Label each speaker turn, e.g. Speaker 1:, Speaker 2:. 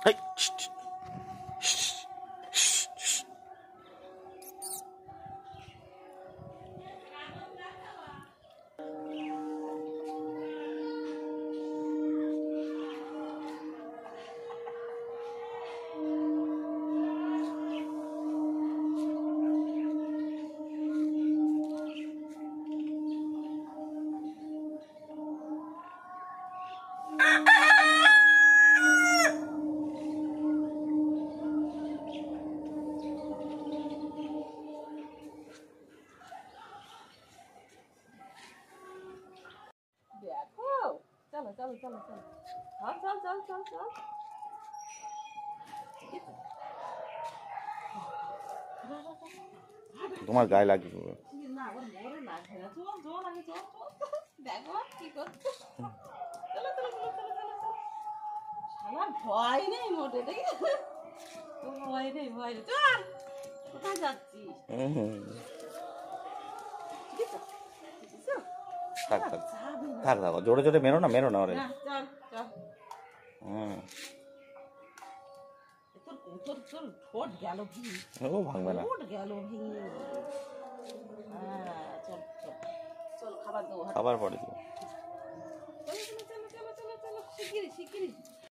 Speaker 1: হেই,
Speaker 2: দেখো চলো চলো চলো চলো চল চল চল চল চল
Speaker 1: তোমার গায়ে লাগবে।
Speaker 2: না ওর মোরে লাগবে না চল চল আগে চল চল দেখো কি করছে চলো চলো চলো চলো চলো চলো আমার ভয় নেই মোটে দেখি ভয় নেই ভয় নেই চল কোথায় যাচ্ছিস
Speaker 1: থাক থাক থাক থাক, জোরে জোরে মেরো না ওরে।
Speaker 2: চল চল তোর তোর ঠোঁট গেল ভিড়
Speaker 1: ও ভাঙবে না,
Speaker 2: ঠোঁট গেল ভিড়। চল চল চল খাবার দেবো
Speaker 1: খাবার পরে দিও।